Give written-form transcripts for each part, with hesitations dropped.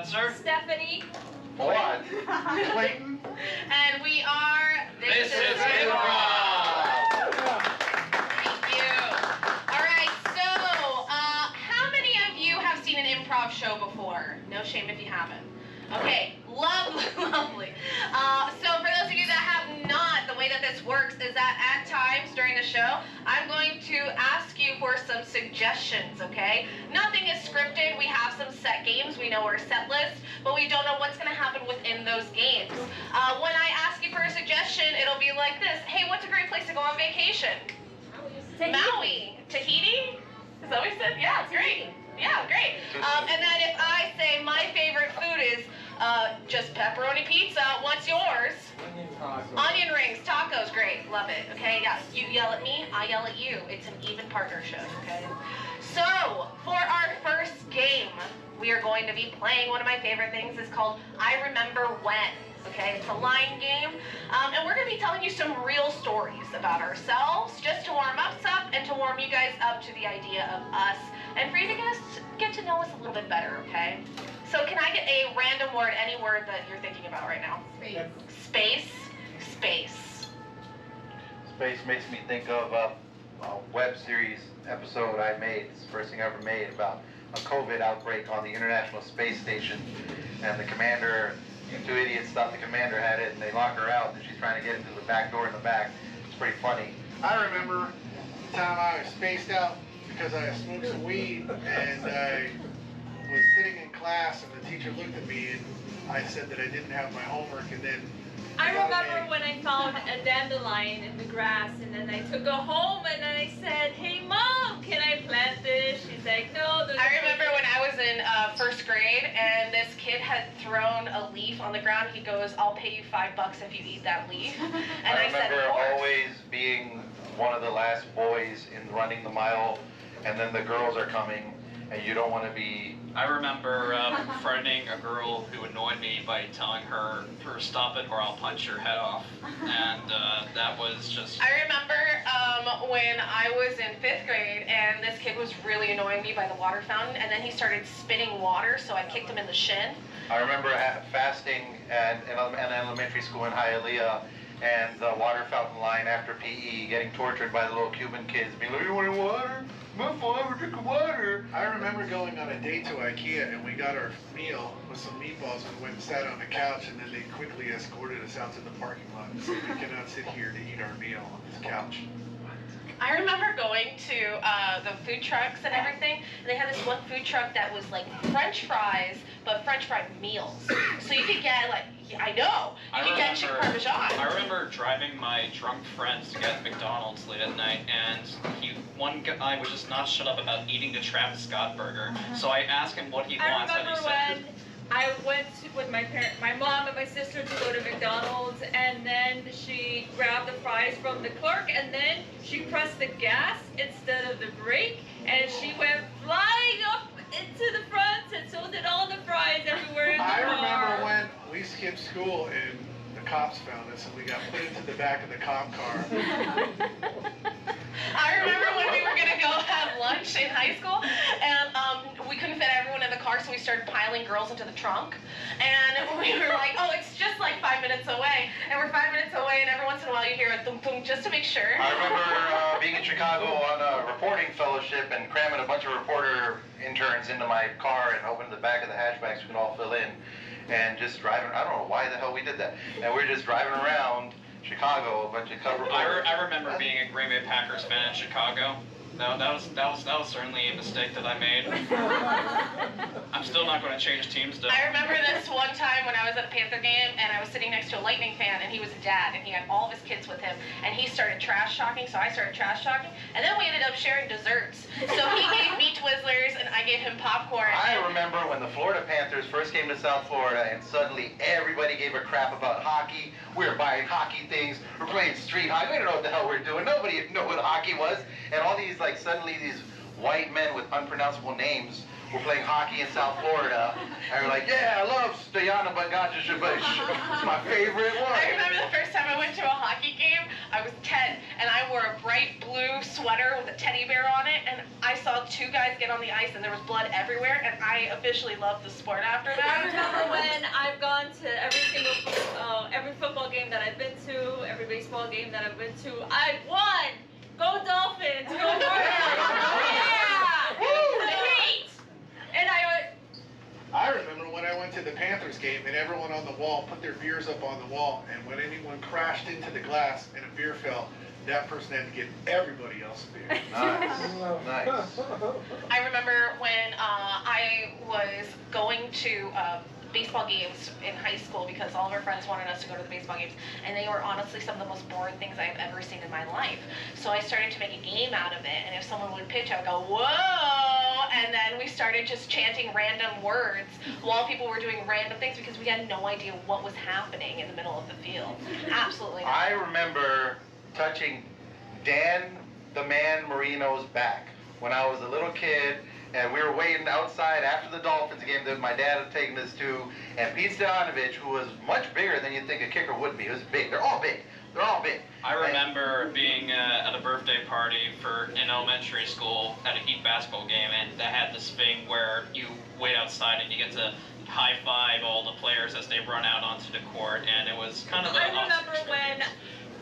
Spencer. Stephanie. Fawad. Clayton. And we are This Is Improv. Thank you. All right, so how many of you have seen an improv show before? No shame if you haven't. Okay, lovely, lovely. So for those of you that have not, the way that this works is that at times during the show, I'm going to ask you for some suggestions, okay? Nothing is scripted. We have some set games. We know our set list, but we don't know what's going to happen within those games. When I ask you for a suggestion, it'll be like this. Hey, what's a great place to go on vacation? Tahiti. Maui. Tahiti? Is that what we said? Yeah, great. Yeah, great. And then if I say my favorite food is just pepperoni pizza, what's yours? Onion rings, tacos, great, love it. Okay, yeah, you yell at me, I yell at you. It's an even partnership, okay? So, for our first game, we are going to be playing one of my favorite things. It's called I Remember When. Okay, it's a line game, and we're going to be telling you some real stories about ourselves, just to warm us up and to warm you guys up to the idea of us, and for you to get to know us a little bit better, okay? So can I get a random word, any word that you're thinking about right now? Space. Space. Space. Space makes me think of a web series episode I made. It's the first thing I ever made about a COVID outbreak on the International Space Station, and the commander, two idiots thought the commander had it, and they lock her out, and she's trying to get into the back door in the back. It's pretty funny. I remember the time I was spaced out because I smoked some weed, and I was sitting in class, and the teacher looked at me, and I said that I didn't have my homework, and then I remember when I found a dandelion in the grass, and then I took it home, and then I said, "Hey Mom, can I plant this?" She's like, "No." I remember when I was in first grade, and this kid had thrown a leaf on the ground. He goes, "I'll pay you $5 if you eat that leaf." And I said, remember "Of course." always being one of the last boys in running the mile, and then the girls are coming, and you don't want to be... I remember befriending a girl who annoyed me by telling her to stop it or I'll punch your head off, and that was just... I remember when I was in 5th grade, and this kid was really annoying me by the water fountain, and then he started spitting water, so I kicked him in the shin. I remember fasting in elementary school in Hialeah, and the water fountain line after PE, getting tortured by the little Cuban kids, being like, "You want water? My father, drink of water." I remember going on a date to IKEA, and we got our meal with some meatballs and went and sat on the couch, and then they quickly escorted us out to the parking lot and said, "We cannot sit here to eat our meal on this couch." I remember going to the food trucks and everything, and they had this one food truck that was like French fries, but French fry meals. So you could get like, I know, you could get chicken parmesan. I remember driving my drunk friends to get McDonald's late at night, and one guy would just not shut up about eating the Travis Scott burger. So I asked him what he wants, and he said... I went with my mom and my sister to go to McDonald's, and then she grabbed the fries from the clerk, and then she pressed the gas instead of the brake, and she went flying up into the front, and so did all the fries everywhere in the I car. remember when we skipped school and the cops found us, and we got put into the back of the cop car. I remember when we were gonna go have lunch in high school, and we couldn't fit everyone in the car, so we started piling girls into the trunk. And we were like, "Oh, it's just like 5 minutes away." And we're 5 minutes away, and every once in a while you hear a thump thump just to make sure. I remember being in Chicago on a reporting fellowship and cramming a bunch of reporter interns into my car and opening the back of the hatchback so we could all fill in. And just driving, I don't know why the hell we did that. And we were just driving around Chicago, a bunch of cover reporters. I remember being a Green Bay Packers fan in Chicago. That was certainly a mistake that I made. I'm still not going to change teams, though. I remember this one time when I was at a Panther game, and I was sitting next to a Lightning fan, and he was a dad, and he had all of his kids with him, and he started trash talking, so I started trash talking, and then we ended up sharing desserts. So he gave me Twizzlers, and I gave him popcorn. I remember when the Florida Panthers first came to South Florida, and suddenly everybody gave a crap about hockey. We were buying hockey things. We're playing street hockey. We didn't know what the hell we were doing. Nobody knew what hockey was. And all these, suddenly these white men with unpronounceable names were playing hockey in South Florida, and we're like, yeah, I love Stoyana Bangajashabush. It's my favorite one. I remember the first time I went to a hockey game, I was 10, and I wore a bright blue sweater with a teddy bear on it, and I saw two guys get on the ice, and there was blood everywhere, and I officially loved the sport after that. I remember when I've gone to every football game that I've been to, every baseball game that I've been to, I won! Go Dolphins! Go Burch! Yeah! Great! And I remember when I went to the Panthers game and everyone on the wall put their beers up on the wall, and when anyone crashed into the glass and a beer fell, that person had to get everybody else a beer. Nice. Nice. I remember when I was going to baseball games in high school because all of our friends wanted us to go to the baseball games, and they were honestly some of the most boring things I've ever seen in my life. So I started to make a game out of it, and if someone would pitch, I would go, whoa, and then we started just chanting random words while people were doing random things because we had no idea what was happening in the middle of the field. Absolutely not. I remember touching Dan the Man Marino's back when I was a little kid, and we were waiting outside after the Dolphins game that my dad had taken us to, and Pete Stoyanovich, who was much bigger than you'd think a kicker would be, he was big. They're all big. They're all big. I remember being at a birthday party in elementary school at a Heat basketball game, and they had this thing where you wait outside and you get to high five all the players as they run out onto the court, and it was kind of I remember when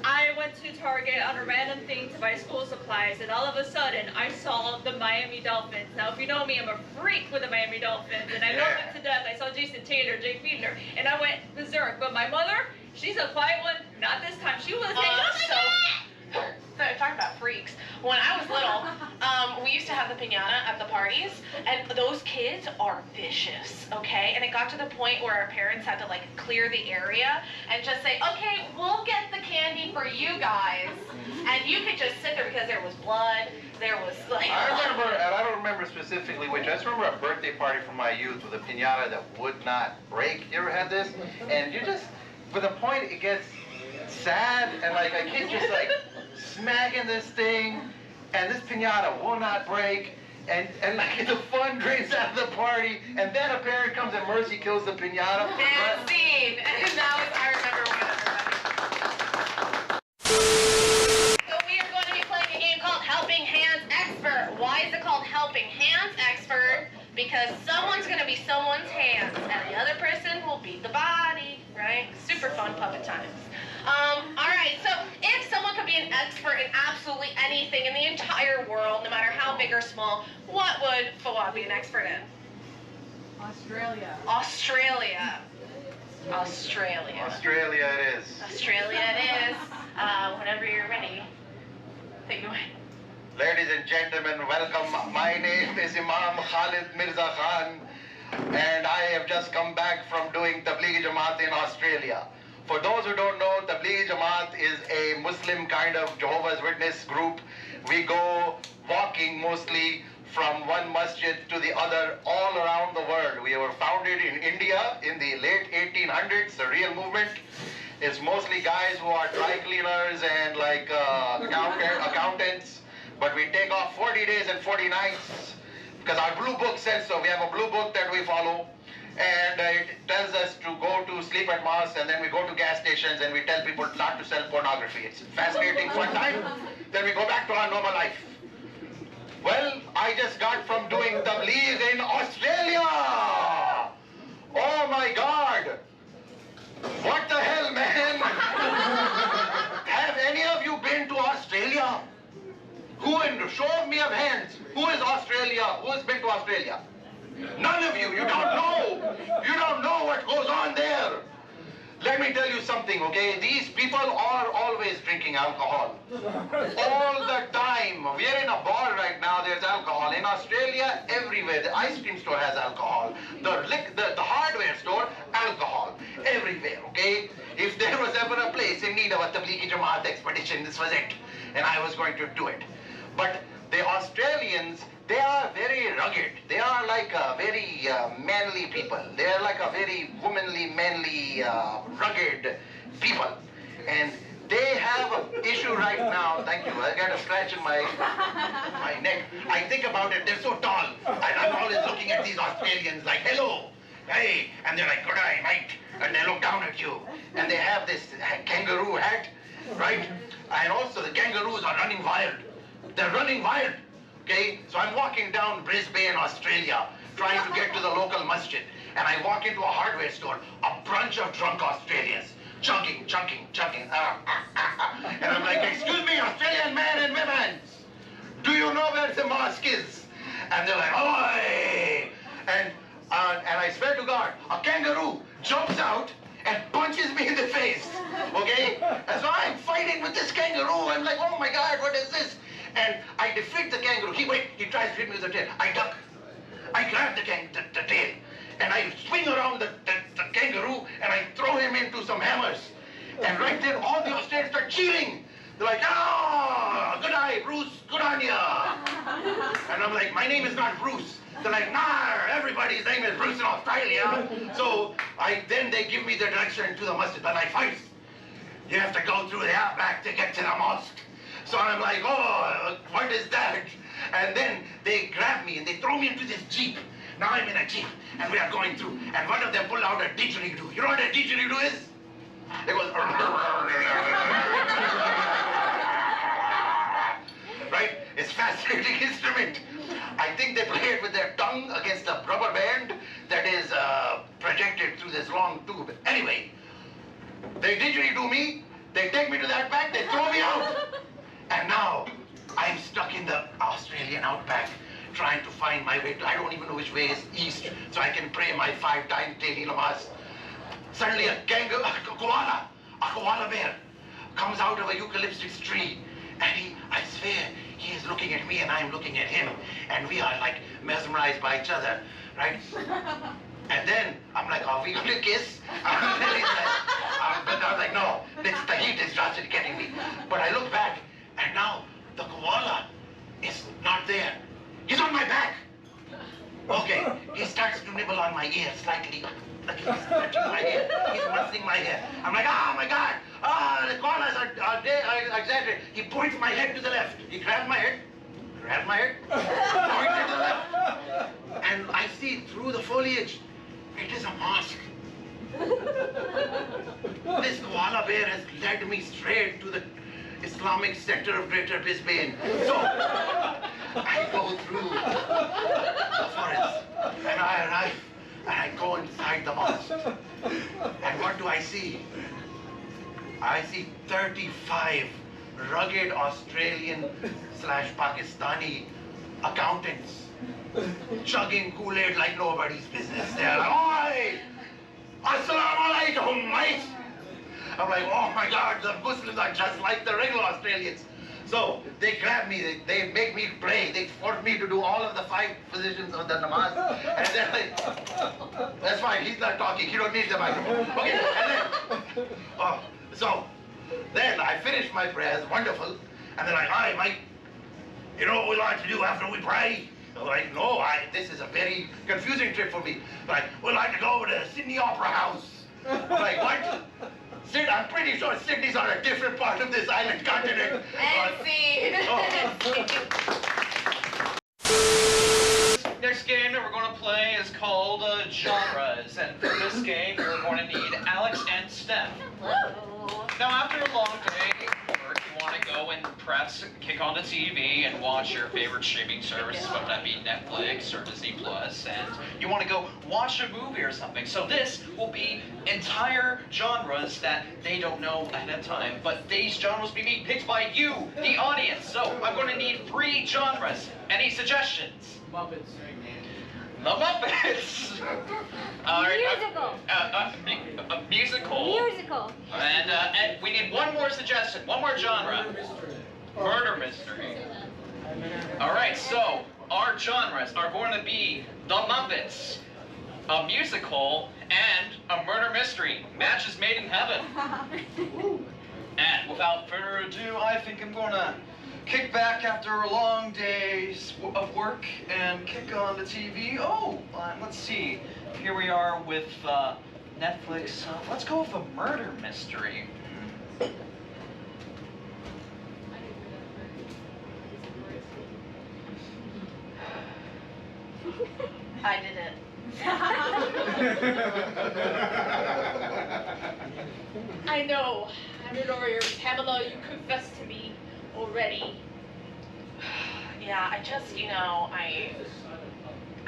I went to Target on a random thing to buy school supplies, and all of a sudden I saw the Miami Dolphins. Now, if you know me, I'm a freak with the Miami Dolphins, and I love them to death. I saw Jason Taylor, Jay Fiedler, and I went berserk. But my mother, she's a quiet one. Not this time. She was saying, Talk about freaks. When I was little, we used to have the piñata at the parties, and those kids are vicious, okay? And it got to the point where our parents had to like clear the area and just say, okay, we'll get the candy for you guys, and you could just sit there because there was blood, there was like... I remember, and I don't remember specifically which, I just remember a birthday party from my youth with a piñata that would not break. You ever had this? And you just, for the point it gets sad, and like a kid just like smacking this thing, and this piñata will not break, and like the fun drains out of the party, and then a parent comes and mercy kills the piñata. And scene. And that was, I remember when that. So we are going to be playing a game called Helping Hands Expert. Why is it called Helping Hands Expert? Because someone's going to be someone's hands, and the other person will be the body, right? Super fun puppet times. All right, so if someone could be an expert in absolutely anything in the entire world, no matter how big or small, what would Fawad be an expert in? Australia. Australia. Australia. Australia it is. Australia it is. Whenever you're ready, take it away. Ladies and gentlemen, welcome. My name is Imam Khalid Mirza Khan, and I have just come back from doing Tablighi Jamaat in Australia. For those who don't know, Tablighi Jamaat is a Muslim kind of Jehovah's Witness group. We go walking mostly from one masjid to the other all around the world. We were founded in India in the late 1800s, the real movement. It's mostly guys who are dry cleaners and like accountants. But we take off 40 days and 40 nights because our blue book says so. We have a blue book that we follow. And it tells us to go to sleep at mosque, and then we go to gas stations and we tell people not to sell pornography. It's fascinating fun time. Then we go back to our normal life. Well, I just got from doing tabligh in Australia. Oh my God. What the hell, man? Have any of you been to Australia? Who in show of me of hands? Who is Australia? Who has been to Australia? None of you. You don't know. You don't know what goes on there. Let me tell you something, okay? These people are always drinking alcohol. All the time. We're in a bar right now, there's alcohol. In Australia, everywhere. The ice cream store has alcohol. The hardware store, alcohol. Everywhere, okay? If there was ever a place in need of a Tablighi Jamaat expedition, this was it. And I was going to do it. But the Australians, they are very rugged. They are like very manly people. They are like a very womanly, manly, rugged people. And They have an issue right now. Thank you. I got a scratch in my neck. I think about it. They're so tall, and I'm always looking at these Australians like, hello, hey, and they're like, good eye, mate, and they look down at you, and they have this kangaroo hat, right? And also the kangaroos are running wild. They're running wild. Okay, so I'm walking down Brisbane, Australia, trying to get to the local masjid, and I walk into a hardware store, a bunch of drunk Australians. Chugging. And I'm like, excuse me, Australian men and women, do you know where the mosque is? And they're like, oi! And I swear to God, a kangaroo jumps out and punches me in the face, okay? And so I'm fighting with this kangaroo. I'm like, oh my God, what is this? And I defeat the kangaroo. He tries to hit me with the tail. I duck. I grab the tail. And I swing around the kangaroo, and I throw him into some hammers. And right then, all the Australians start cheering. They're like, oh, good eye, Bruce, good on ya. And I'm like, my name is not Bruce. They're like, nah, everybody's name is Bruce in Australia. So then they give me the direction to the masjid. But like, first, you have to go through the outback to get to the mosque. So I'm like, oh, what is that? And then they grab me and they throw me into this jeep. Now I'm in a jeep, and we are going through, and one of them pulled out a didgeridoo. You know what a didgeridoo is? It goes, right? It's a fascinating instrument. I think they play it with their tongue against a rubber band that is projected through this long tube. Anyway, they didgeridoo me, they take me to the outback, they throw me out. And now, I'm stuck in the Australian outback, trying to find my way to, I don't even know which way is east, so I can pray my 5-time daily namaz. Suddenly a koala bear, comes out of a eucalyptus tree, and I swear, he is looking at me and I'm looking at him, and we are like mesmerized by each other, right? And then I'm like, are we gonna kiss? But I was like, no, the heat is just getting me. But I look back, and now the koala is not there. He's on my back. Okay, he starts to nibble on my ear slightly. Like he's touching my hair. He's muzzling my hair. I'm like, oh my God. The koalas are exaggerated. He points my head to the left. He grabs my head, points it to the left. And I see through the foliage, it is a mosque. This koala bear has led me straight to the Islamic center of Greater Brisbane. So I go through the forest and I arrive and I go inside the mosque. And what do I see? I see 35 rugged Australian/Pakistani accountants chugging Kool-Aid like nobody's business. They're like, oi! Assalamu alaikum, mate! I'm like, oh my God, the Muslims are just like the regular Australians. So they grab me, they make me pray, they force me to do all of the 5 positions of the namaz. And they're like, that's fine, he's not talking, you don't need the microphone. Okay, and then, so then I finish my prayers, wonderful. And they're like, hi, mate, you know what we like to do after we pray? I'm like, no, this is a very confusing trip for me. Like, we'd like to go over to Sydney Opera House. I'm like, what? I'm pretty sure Sydney's on a different part of this island continent. Next game that we're going to play is called Genres, and for this game we're going to need Alex and Steph. Hello. Now after a long day at work, you want to go and perhaps kick on the TV and watch your favorite streaming service, whether that be Netflix or Disney Plus, and you want to go watch a movie or something. So this will be entire genres that they don't know ahead of time, but these genres will be picked by you, the audience. So I'm going to need 3 genres. Any suggestions? Muppets. The Muppets. Musical. Musical. Musical. And we need one more suggestion, one more genre. Murder mystery. All right, so our genres are going to be The Muppets, a musical, and a murder mystery. Match is made in heaven. And without further ado, I think I'm going to kick back after a long day of work and kick on the TV. Oh, let's see. Here we are with Netflix. Let's go with a murder mystery. I didn't. I know. I'm a lawyer. Pamela, you confessed to me already. Yeah, I just, I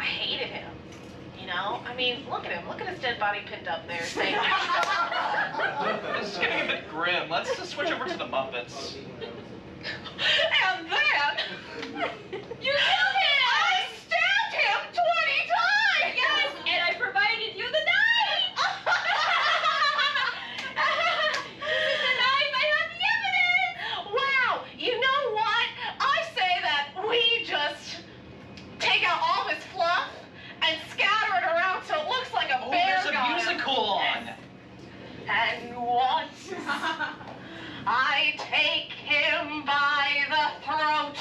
hated him. I mean, look at him. Look at his dead body pinned up there saying, This is getting a bit grim. Let's just switch over to the Muppets. and then You killed him! I stabbed him 20 times! Yes, and I provided you the knife! This is the knife! I have the evidence! Wow, you know what? I say that we just take out all his fluff and scatter it around so it looks like a bear There's a got him. musical on. And once I take him by the throat,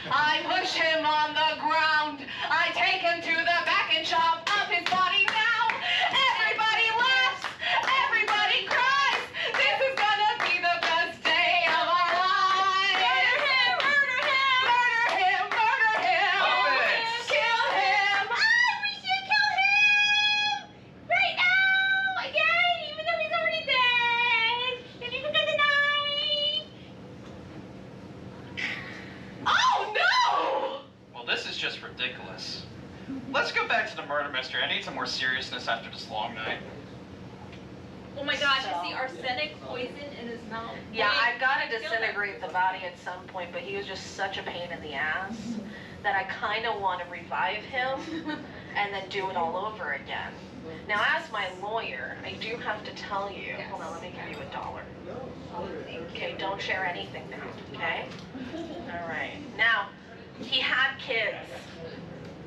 I push him on the ground, I take him to the back and chop up his body now. Everybody laughs, everybody cries. This is gonna be the best day of our lives. Murder him, murder him, murder him, murder him. Kill him. We should kill him! Right now! Again, even though he's already dead! If you forget the knife! Oh no! Well, this is just ridiculous. Let's go back to the murder mystery. I need some more seriousness after this long night. Oh my gosh, is the arsenic poison in his mouth? Yeah, Wait, I've got to kill him. disintegrate the body at some point, but he was just such a pain in the ass that I kind of want to revive him and then do it all over again. Now, as my lawyer, I do have to tell you, hold on, let me give you $1. Okay, don't share anything now, okay? All right. Now, he had kids,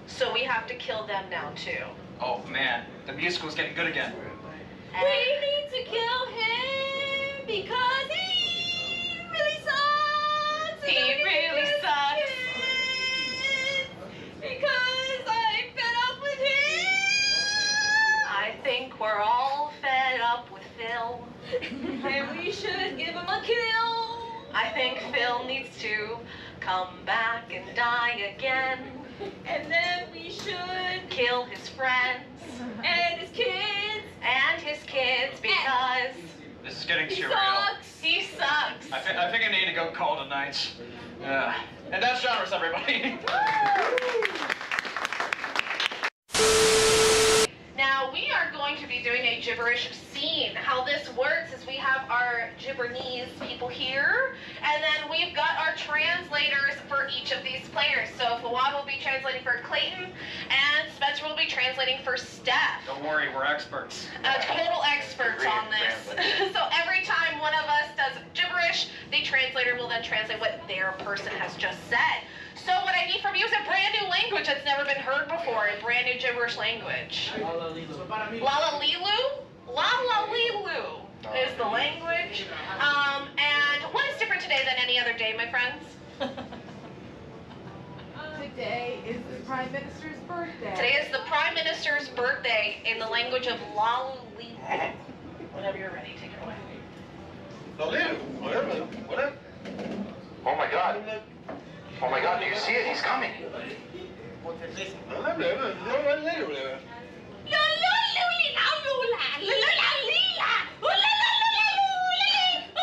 so we have to kill them now, too. Oh man, the musical's getting good again. And We need to kill him because he really sucks! He And we need to really kill sucks. him Because I'm fed up with him! I think we're all fed up with Phil. And we should give him a kill! I think Phil needs to come back and die again. And then we should Kill his friends and his kids! and his kids because This is getting He surreal. sucks! he sucks. I think I need to go call tonight. Yeah. And that's genres, everybody. Now we are going to be doing a gibberish scene. How this works is we have our Gibbernese people here, and then we've got our translators for each of these players. So Fawad will be translating for Clayton, and Spencer will be translating for Steph. Don't worry, we're experts. Total experts on this. So every time one of us does gibberish, the translator will then translate what their person has just said. So what I need from you is a brand new language that's never been heard before, a brand new gibberish language. Lalalilu? Lalalilu is the language. And what is different today than any other day, my friends? Today is the Prime Minister's birthday. Today is the Prime Minister's birthday in the language of Lalalilu. Whenever you're ready, take it away. Whatever. Oh my God. Oh my God, do you see it? He's coming.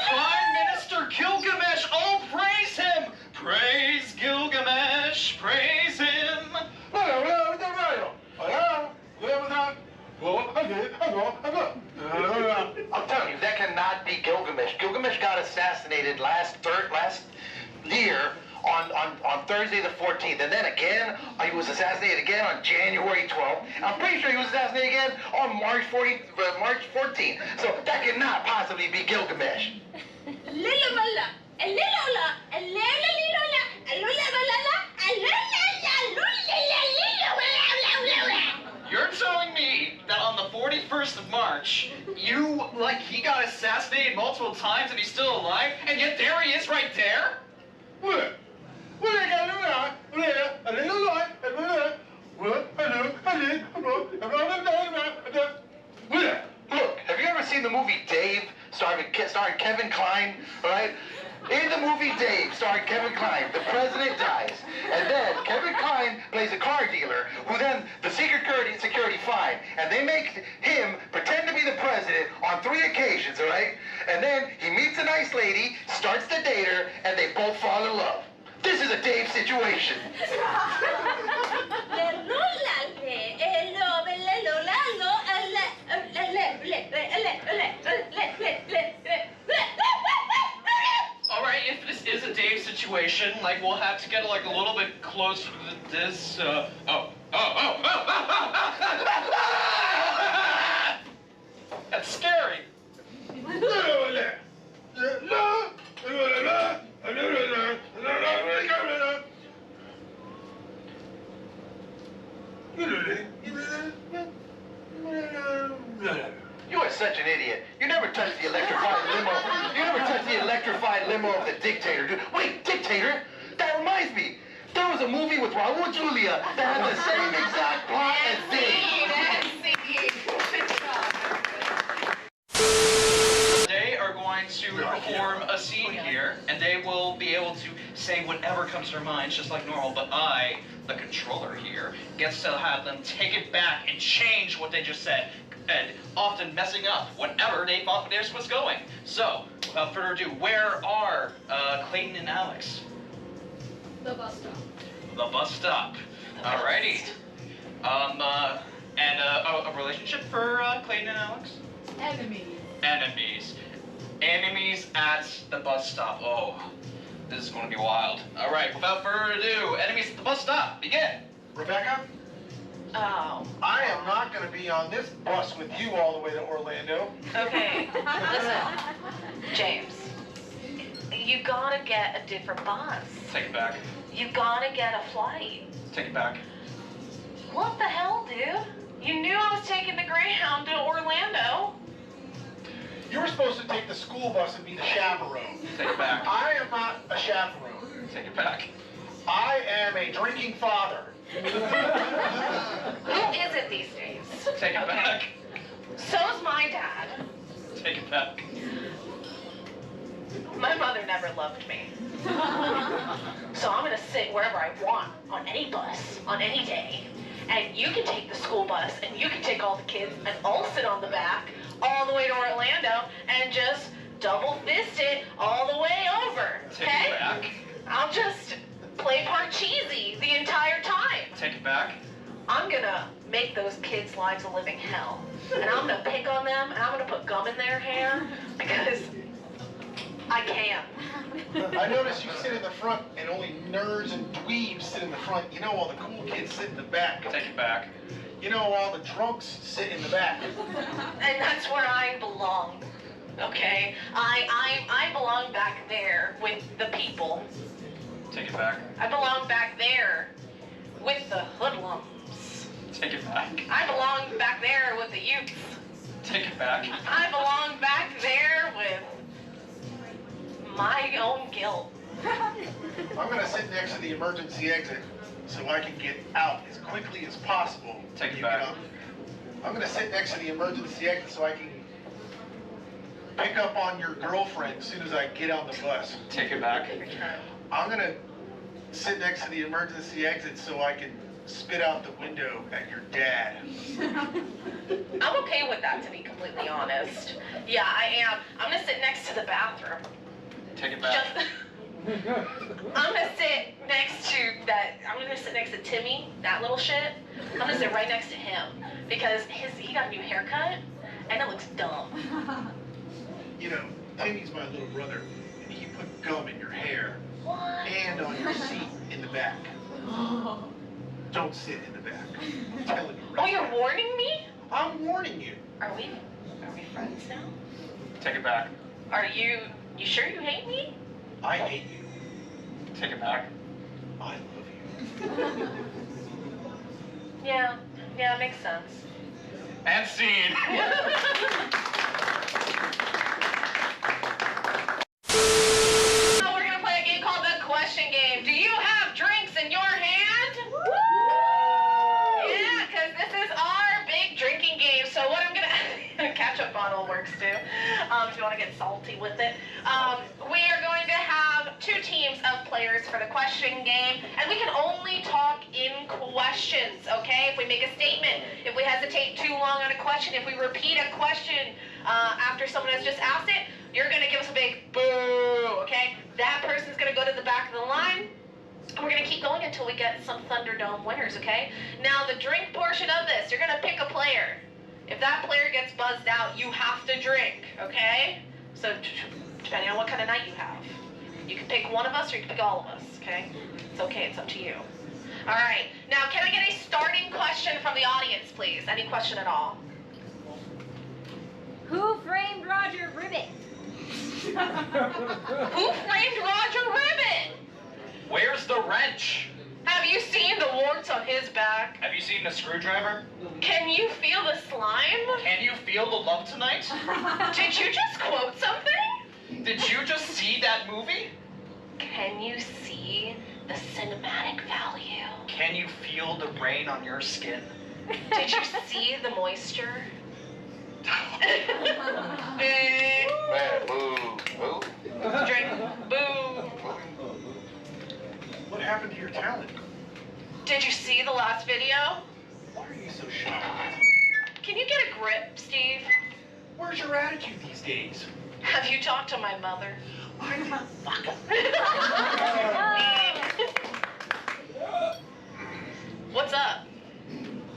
Prime Minister Gilgamesh, oh praise him! Praise Gilgamesh, praise him! I'm telling you, that cannot be Gilgamesh. Gilgamesh got assassinated last year on Thursday the 14th, and then again, he was assassinated again on January 12th. I'm pretty sure he was assassinated again on March 14th. So that cannot possibly be Gilgamesh. You're telling me that on the 41st of March, he got assassinated multiple times and he's still alive, and yet there he is right there? Look, have you ever seen the movie Dave, starring Kevin Kline, right? In the movie Dave, starring Kevin Kline, the president dies. And then Kevin Kline plays a car dealer who then the security find. And they make him pretend to be the president on 3 occasions, all right? And then he meets a nice lady, starts to date her, and they both fall in love. This is a Dave situation. All right, if this is a Dave situation, like we'll have to get like a little bit closer to this. That's scary. You are such an idiot. You never touched the electrified limo. You never touched the electrified limo of the dictator, dude. Wait, dictator? That reminds me. There was a movie with Raul Julia that had the same exact plot as Dave. They are going to perform a scene here, and they will be able to say whatever comes to their minds, just like normal. But I, the controller here, gets to have them take it back and change what they just said, and often messing up whatever they thought theirs was going. So, without further ado, where are Clayton and Alex? The bus stop. The bus stop. Alrighty. And a relationship for Clayton and Alex? Enemies. Enemies. Enemies at the bus stop. Oh, this is going to be wild. All right, without further ado, enemies at the bus stop. Begin. Rebecca, Oh. I am not going to be on this bus with you all the way to Orlando. Okay. Listen, James. You gotta get a different bus. Take it back. You gotta get a flight. Take it back. What the hell, dude? You knew I was taking the Greyhound to Orlando. You were supposed to take the school bus and be the chaperone. Take it back. I am not a chaperone. Take it back. I am a drinking father. Who is it these days? Take it back. So's my dad. Take it back. My mother never loved me. So I'm gonna sit wherever I want, on any bus, on any day. And you can take the school bus, and you can take all the kids, and I'll sit on the back, all the way to Orlando, and just double fist it all the way over, Take okay? it back. I'll just play Parcheesi the entire time. Take it back. I'm gonna make those kids' lives a living hell. And I'm gonna pick on them, and I'm gonna put gum in their hair, because I can. I noticed you sit in the front and only nerds and dweebs sit in the front. You know all the cool kids sit in the back. Take it back. You know all the drunks sit in the back. And that's where I belong. Okay? I belong back there with the people. Take it back. I belong back there with the hoodlums. Take it back. I belong back there with the youth. Take it back. I belong back there with my own guilt. I'm gonna sit next to the emergency exit so I can get out as quickly as possible. Take it You back. get up. I'm gonna sit next to the emergency exit so I can pick up on your girlfriend as soon as I get on the bus. Take it back. I'm gonna sit next to the emergency exit so I can spit out the window at your dad. I'm okay with that, to be completely honest. Yeah, I am. I'm gonna sit next to the bathroom. Take it back. Just, I'm gonna sit next to that. I'm gonna sit next to Timmy, that little shit. I'm gonna sit right next to him because he got a new haircut and it looks dumb. You know, Timmy's my little brother, and he put gum in your hair What? and on your seat in the back. Don't sit in the back. I'm telling you. Oh, you're warning me? I'm warning you. Are we friends now? Take it back. Are you sure you hate me? I hate you. Take it back. I love you. Yeah, it makes sense. And scene. Now we're gonna play a game called the question game. Do you have drinks in your hand? Yeah, because this is our big drinking game. So what I'm gonna catch up bottle works too, if you want to get salty with it. We are going to have 2 teams of players for the question game, and we can only talk in questions, okay? If we make a statement, if we hesitate too long on a question, if we repeat a question after someone has just asked it, you're going to give us a big boo, okay? That person's going to go to the back of the line. And we're going to keep going until we get some Thunderdome winners, okay? Now, the drink portion of this, you're going to pick a player. If that player gets buzzed out, you have to drink, okay? So, depending on what kind of night you have. You can pick one of us or you can pick all of us, okay? It's okay, it's up to you. All right, now can I get a starting question from the audience, please? Any question at all? Who framed Roger Ribbit? Who framed Roger Ribbit? Where's the wrench? Have you seen the warts on his back? Have you seen the screwdriver? Can you feel the slime? Can you feel the love tonight? Did you just quote something? Did you just see that movie? Can you see the cinematic value? Can you feel the rain on your skin? Did you see the moisture? Man, boo, boo. Drink. Boo. What happened to your talent? Did you see the last video? Why are you so shy? Can you get a grip, Steve? Where's your attitude these days? Have you talked to my mother? I'm a fucker. What's up?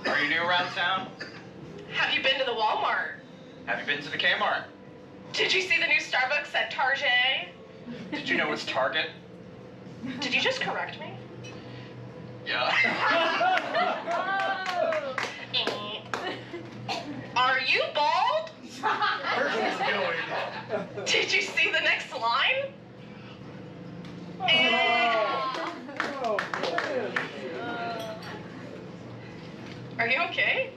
Are you new around town? Have you been to the Walmart? Have you been to the Kmart? Did you see the new Starbucks at Target? Did you know it's Target? Did you just correct me? Yeah. Are you bald? Where's this going? Did you see the next line? Are you okay?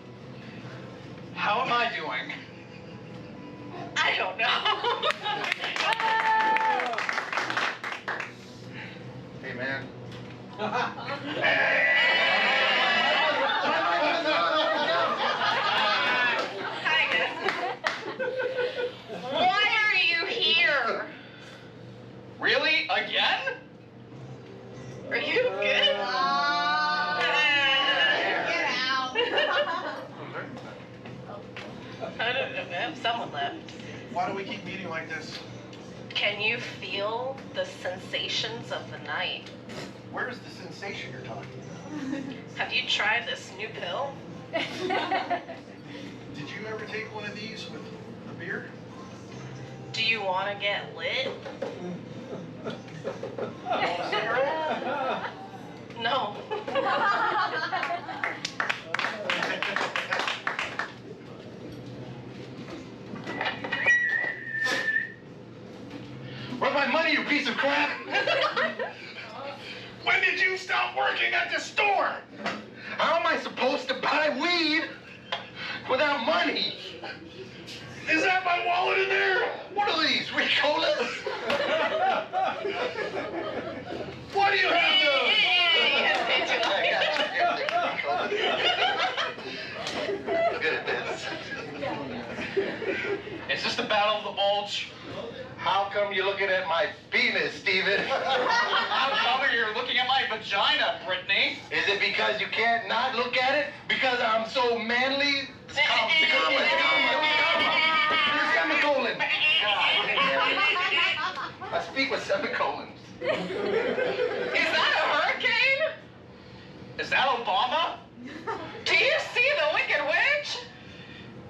How am I doing? I don't know. Hey, man. Hi, guys. Why are you here? Really? Again? Are you good? Get out. I don't know. Someone left. Why do we keep meeting like this? Can you feel the sensations of the night? Where's the sensation you're talking about? Have you tried this new pill? Did you ever take one of these with a beer? Do you want to get lit? No. Where's my money, you piece of crap? When did you stop working at the store? How am I supposed to buy weed without money? Is that my wallet in there? What are these, Ricolas? Why do you have to? Good at this. Is this the Battle of the Bulge? How come you're looking at my penis, Steven? How come you're looking at my vagina, Brittany? Is it because you can't not look at it? Because I'm so manly? It's comma. Semicolon. God damn it. I speak with semicolons. Is that a hurricane? Is that Obama? Do you see the Wicked Witch?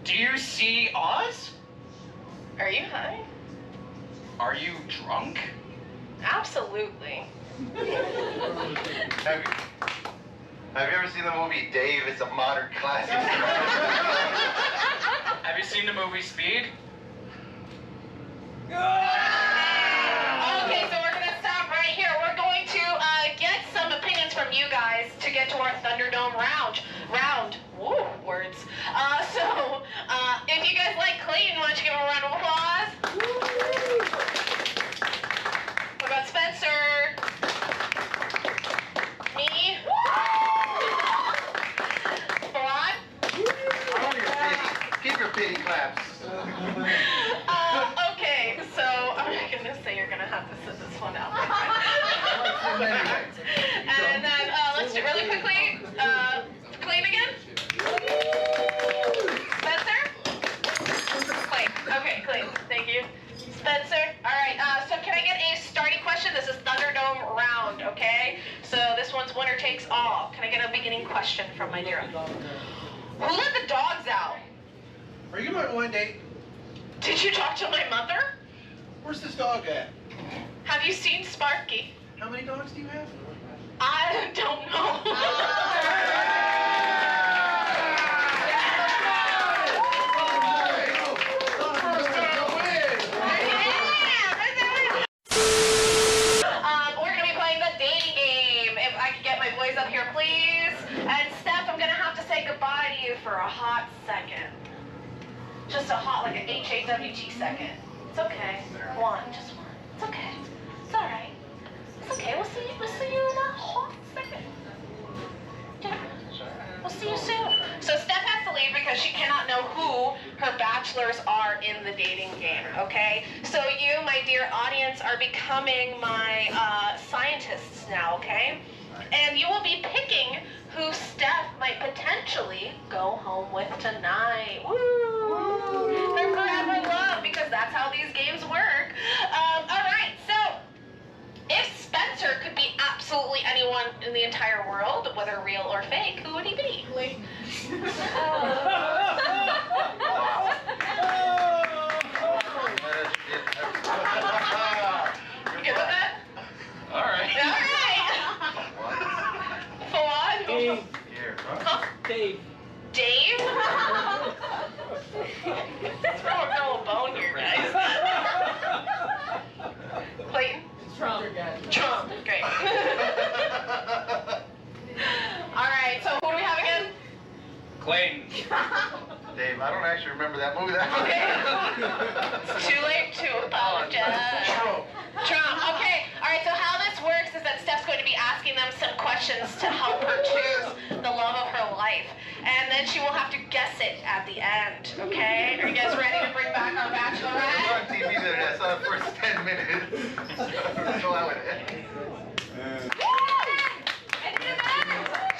Do you see Oz? Are you high? Are you drunk? Absolutely. Have you ever seen the movie Dave? It's a modern classic. Have you seen the movie Speed? Okay, so we're gonna stop right here. We're going to get some opinions from you guys to get to our Thunderdome round. Woo, words. If you guys like Clayton, why don't you give him a round of applause? What about Spencer? Me? Fawad? Keep your pity Lady claps. Okay, so I'm gonna say you're gonna have to sit this one out. And then let's do really quickly. Clayton again. Spencer. Clayton. Okay, Clayton. Thank you. Spencer. All right. So can I get a starting question? This is Thunderdome round. Okay. So this one's winner takes all. Can I get a beginning question from my dear? Who let the dogs out? Are you my blind date? Did you talk to my mother? Where's this dog at? Have you seen Sparky? How many dogs do you have? I don't know. We're gonna be playing the dating game. If I could get my boys up here, please. And Steph, I'm gonna have to say goodbye to you for a hot second. Just a hot, like an HAWT second. It's okay. One, just one. It's okay. It's all right. It's okay. We'll see you in a hot second. Yeah. We'll see you soon. So Steph has to leave because she cannot know who her bachelors are in the dating game, okay? So you, my dear audience, are becoming my scientists now, okay? And you will be picking who Steph might potentially go home with tonight. Woo! For forever love, because that's how these games work. All right, so if Spencer could be absolutely anyone in the entire world, whether real or fake, who would he be? Clayton. You good with that? All right. All right. Fawad? Here, Huh? Dave. Dave? Throwing no bone here, guys. Clayton? Troup. Troupe. Great. All right, so who do we have again? Clayton. Dave, I don't actually remember that movie that much. Okay. It's too late to apologize. Troupe. Trump. Okay. All right. So how this works is that Steph's going to be asking them some questions to help her choose the love of her life, and then she will have to guess it at the end. Okay? Are you guys ready to bring back our It was bachelorette? on TV the other day. I saw the first 10 minutes. So I went,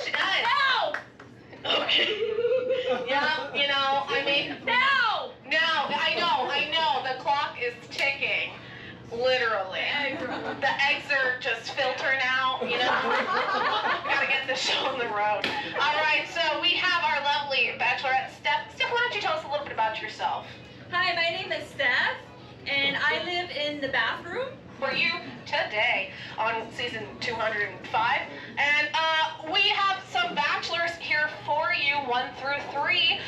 She does. No. Okay. Yeah. You know. I mean. No! No. I know. The clock is ticking. Literally. The eggs are just filtering out, you know. Gotta get the show on the road. All right, so we have our lovely bachelorette, Steph. Steph, why don't you tell us a little bit about yourself? Hi, my name is Steph, and I live in the bathroom. For you today on season 205. And we have some bachelors here for you, 1 through 3.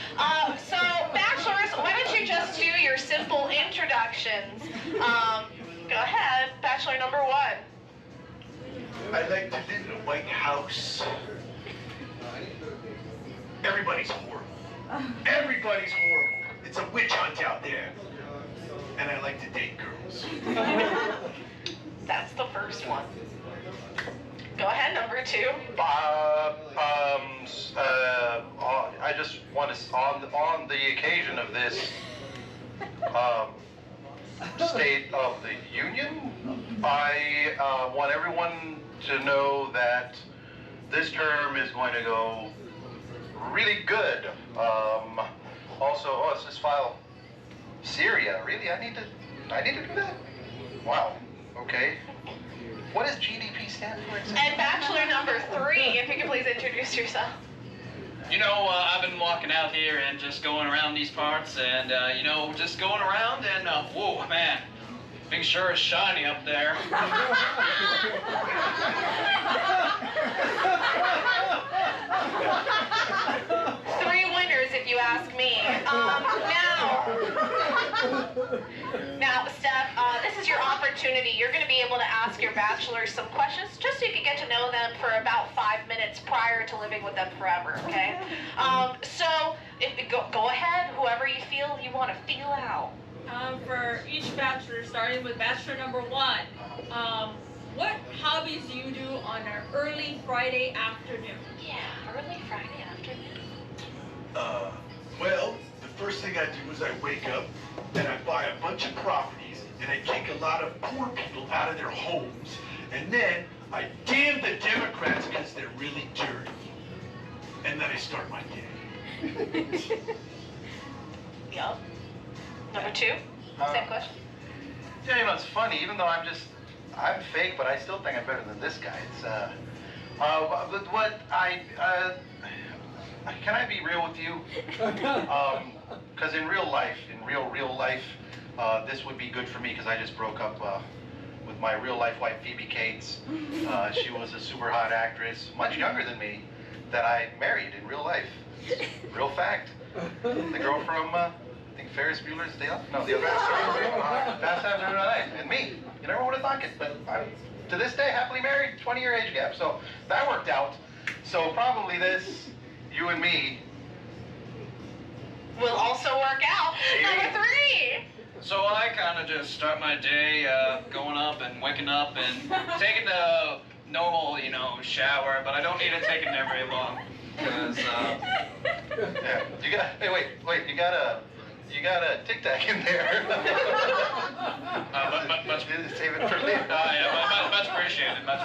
So bachelors, why don't you just do your simple introductions? Go ahead, bachelor number 1. I'd like to live in a White House. Everybody's horrible. Everybody's horrible. It's a witch hunt out there. And I like to date girls. That's the first one. Go ahead, number 2. I just want to, on the occasion of this State of the Union, I want everyone to know that this term is going to go really good. Also, let's just file Syria. Really? I need to do that? Wow. Okay. What does GDP stand for exactly? And bachelor number 3, if you could please introduce yourself. You know, I've been walking out here and just going around these parts and, you know, just going around and, whoa, man, things sure is shiny up there. 3 winners, if you ask me. Now, Steph, this is your opportunity. You're going to be able to ask your bachelors some questions just so you can get to know them for about 5 minutes prior to living with them forever, okay? So, go ahead, whoever you feel you want to feel out. For each bachelor, starting with bachelor number 1, what hobbies do you do on an early Friday afternoon? Yeah, early Friday afternoon. Well, the first thing I do is I wake up and I buy a bunch of properties and I kick a lot of poor people out of their homes. And then I damn the Democrats because they're really dirty. And then I start my day. Yup. Number 2, same question. Yeah, you know, it's funny, even though I'm fake, but I still think I'm better than this guy. It's, but what can I be real with you? Because in real life, real life, this would be good for me because I just broke up with my real life wife, Phoebe Cates. She was a super hot actress, much younger than me, that I married in real life. Real fact. The girl from, I think Ferris Bueller's Day Off? No, the other Fast Times at Ridgemont High. And me. You never would have thought it, but I'm, to this day, happily married, 20-year age gap. So that worked out. So probably this, you and me, Will also work out. Maybe. Number 3. So I kind of just start my day going up and waking up and taking the normal, you know, shower, but I don't need to take it there very long. Because, yeah, you got, hey, wait, you got a Tic Tac in there. much, Save it for later. yeah, much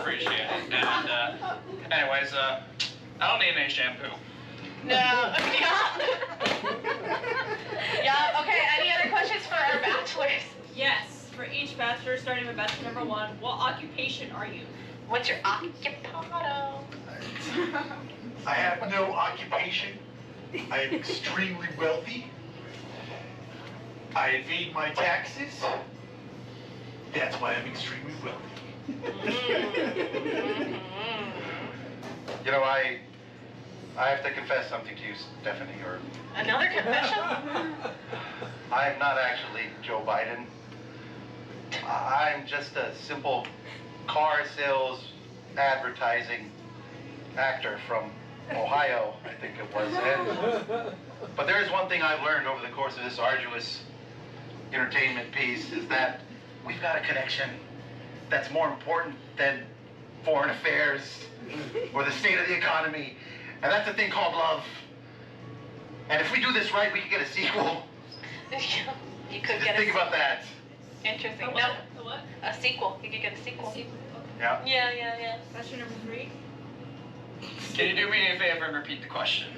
appreciated. And, anyways, I don't need any shampoo. No. Yeah. Yeah. Okay. Any other questions for our bachelors? Yes, for each bachelor, starting with bachelor number 1, what occupation are you? What's your occupado? I have no occupation. I am extremely wealthy. I evade my taxes. That's why I'm extremely wealthy. You know, I have to confess something to you, Stephanie, or Another confession? I am not actually Joe Biden. I'm just a simple car sales advertising actor from Ohio, I think it was. But there is one thing I've learned over the course of this arduous entertainment piece, is that we've got a connection that's more important than foreign affairs or the state of the economy. And that's a thing called love. And if we do this right, we can get a sequel. You could Just get think about that. Interesting. A No, what? A what? a sequel. You could get a sequel. Okay. Yeah. Yeah. Bachelor number 3, Can you do me a favor and repeat the question?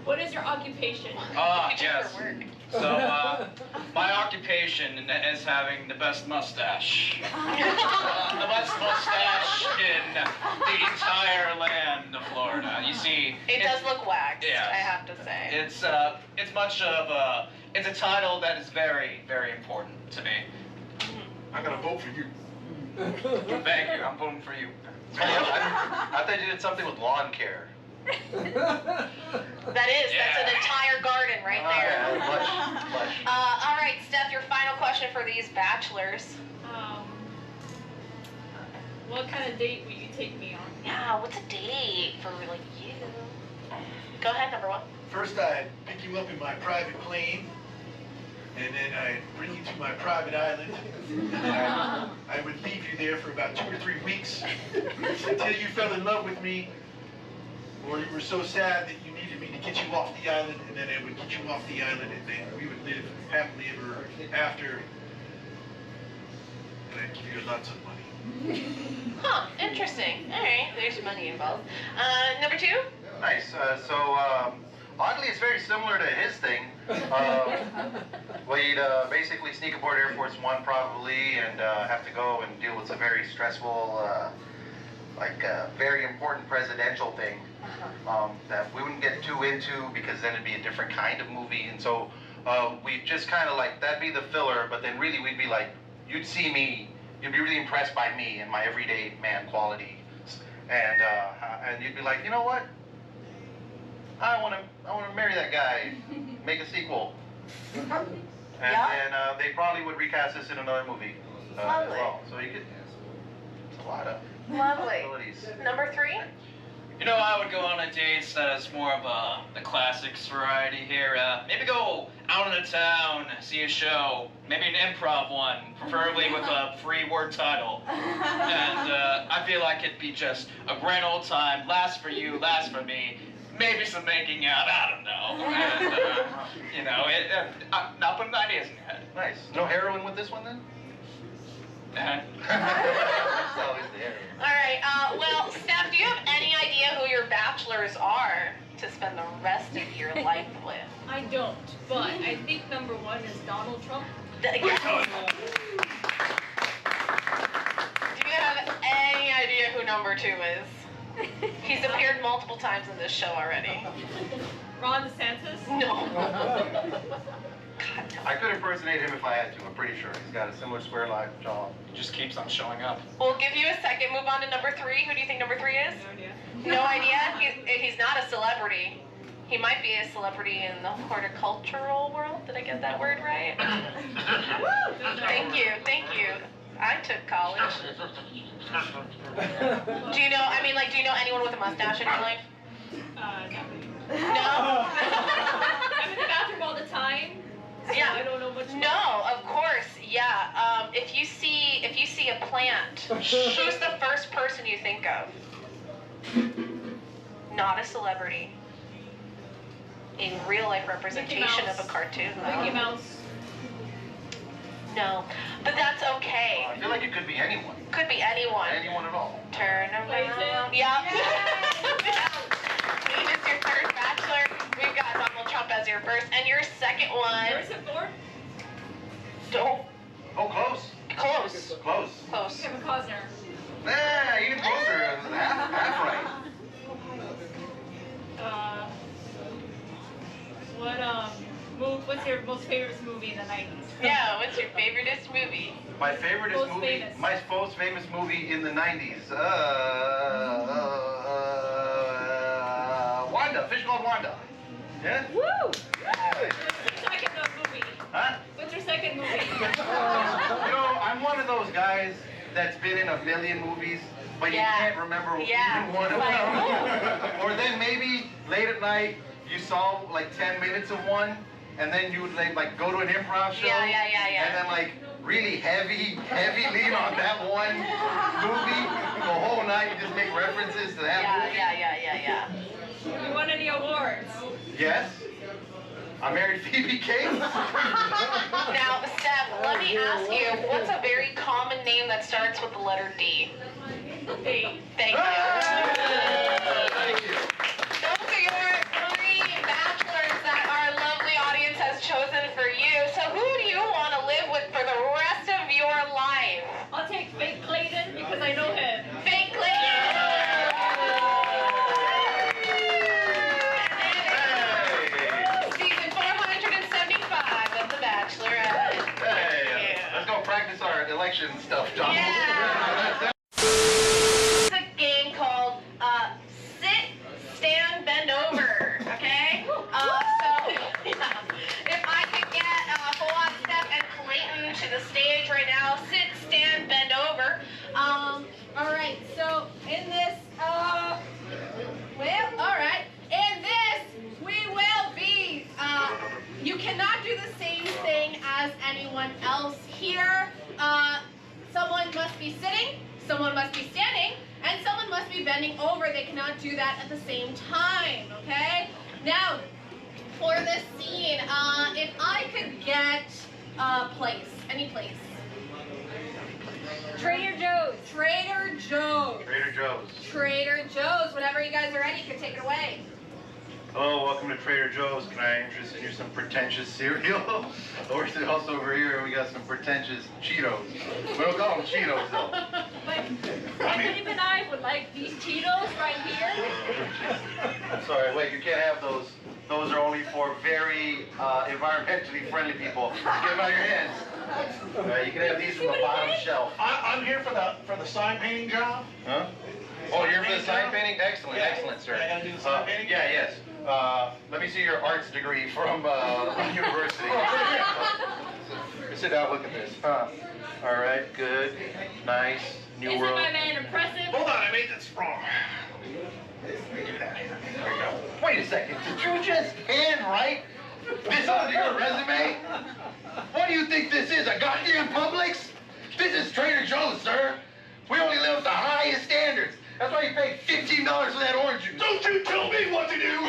what is your occupation? You do Yes. for work. So, my occupation is having the best mustache. The best mustache in the entire land of Florida. You see, It does look waxed, Yes. I have to say. it's much of a, it's a title that is very, very important to me. I'm gonna vote for you. Thank you, I'm voting for you. I thought you did something with lawn care. That's an entire garden right there. Lush. All right, Steph, your final question for these bachelors. What kind of date will you take me on? Yeah, what's a date for like you? Go ahead, number 1. First, I'd pick you up in my private plane, and then I'd bring you to my private island. And then I would leave you there for about 2 or 3 weeks until you fell in love with me, or you were so sad that you needed me to get you off the island, and then I would get you off the island, and then we would live happily ever after. And I'd give you lots of money. Huh, interesting. All right, there's money involved. Number 2? Nice. Oddly, it's very similar to his thing. We'd basically sneak aboard Air Force One probably, and have to go and deal with a very stressful, very important presidential thing that we wouldn't get too into because then it'd be a different kind of movie. And so we just kind of like, that'd be the filler, but then really we'd be like, you'd see me, you'd be really impressed by me and my everyday man quality. And you'd be like, you know what? I want to marry that guy, make a sequel. And then they probably would recast this in another movie as well. So you could, it's a lot of possibilities. Number 3? You know, I would go on a date that is more of the classics variety here. Maybe go out into town, see a show, maybe an improv one, preferably with a 3-word title. And I feel like it'd be just a grand old time, last for you, last for me. maybe some making out, I don't know. And, I'm not putting ideas in your head. Nice. No heroin with this one then? Uh-huh. That's always the heroin. All right. Well, Steph, do you have any idea who your bachelors are to spend the rest of your life with? I don't, but I think number one is Donald Trump. Yes. Do you have any idea who number two is? He's appeared multiple times in this show already. Ron DeSantis? No. God, no. I could impersonate him if I had to, I'm pretty sure. He's got a similar square life jaw. He just keeps on showing up. We'll give you a second. Move on to number three. Who do you think number three is? No idea. No idea? He's not a celebrity. He might be a celebrity in the horticultural world. Did I get that word right? Thank you. I took college. Do you know anyone with a mustache in your life? No. No? I'm in the bathroom all the time. So Yeah. I don't know much. No, of course, yeah. If you see a plant, who's the first person you think of? Not a celebrity. A real life representation of a cartoon. Mickey Mouse. No, but that's okay. I feel like it could be anyone. Could be anyone. Anyone at all. Turn around. Clayton. Yep. He is your third bachelor. We've got Donald Trump as your first, and your second one. Where's it for? Don't. Oh, close. Close. Close. Close. Kevin Costner. Nah, even closer. Half right. What's your most favorite movie in the 90s? Yeah, what's your favoriteest movie? My favorite Most movie. famous. My most famous movie in the 90s. Wanda. Fish called Wanda. Yeah. Woo! What's your second movie? Huh? What's your second movie? I'm one of those guys that's been in a million movies, but you can't remember even one of them. Or then maybe late at night you saw like 10 minutes of one, and then you would like go to an improv show. Yeah. And then like really heavy lean on that one movie the whole night. You just make references to that movie. Yeah. You won any awards? Yes. I married Phoebe Cates. Now, Steph, let me ask you, what's a very common name that starts with the letter D? D. Thank you. Thank you. Those are your three bachelors that our lovely audience has chosen for you. So who do you want to live with for the rest of your life? I'll take fake Clayton because I know him. Fake Clayton! Season 475 of The Bachelorette. Hey, let's go practice our election stuff, John. Yeah. It's a game called Sit, Stand, Bend Over, okay? If I could get Fawad, Steph, and Clayton to the stage right now, sit, stand, bend over. Alright, so in this, in this, we will be, you cannot do the same thing as anyone else here. Someone must be sitting, someone must be standing, and someone must be bending over. They cannot do that at the same time, okay? Now, for this scene, if I could get a place, any place. Trader Joe's. Trader Joe's. Trader Joe's. Trader Joe's. Whenever you guys are ready, you can take it away. Hello, welcome to Trader Joe's. Can I interest in you some pretentious cereal? Also over here, we got some pretentious Cheetos. We don't call them Cheetos though. But Dave and I would like these Cheetos right here. Sorry, wait, you can't have those. Those are only for very environmentally friendly people. Get them out of your hands. You can have these from the bottom shelf. I'm here for the sign painting job. Huh? Oh, you're for the sign painting? Excellent, excellent, sir. I gotta do the sign painting? Yeah, yes. Let me see your arts degree from university. Sit down, look at this. All right, good, nice, new Isn't world. my man impressive? Hold on, I made this wrong. Do that. There you go. Wait a second, did you just handwrite this onto your resume? What do you think this is, a goddamn Publix? This is Trader Joe's, sir. We only live at the highest standards. That's why you pay $15 for that orange juice. Don't you tell me what to do!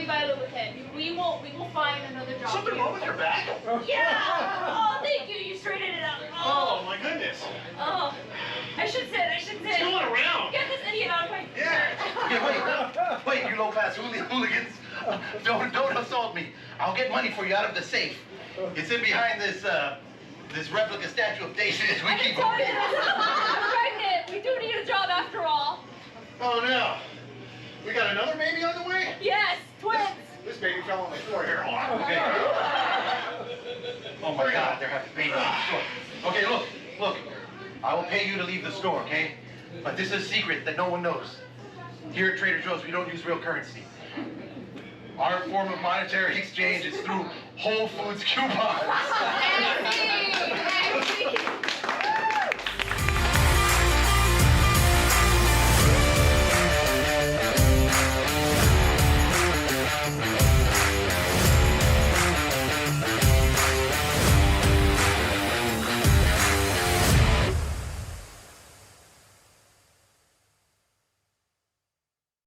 vital with him. We will find another job. Something wrong with your back? Yeah. Oh, thank you. You straightened it out. Oh my goodness. Oh. I should sit. It's going around. Get this idiot out of my. Yeah. Okay, wait, you low-class hooligans. Don't assault me. I'll get money for you out of the safe. It's in behind this replica statue of Daisy as we keep Tell you this. I'm pregnant. We do need a job after all. Oh no. We got another baby on the way? Yes, twins. This baby fell on the floor here. Hold on. Okay. Oh my God, they're having babies in the store. Okay, look. I will pay you to leave the store, okay? But this is a secret that no one knows. Here at Trader Joe's, we don't use real currency. Our form of monetary exchange is through Whole Foods coupons. Nancy!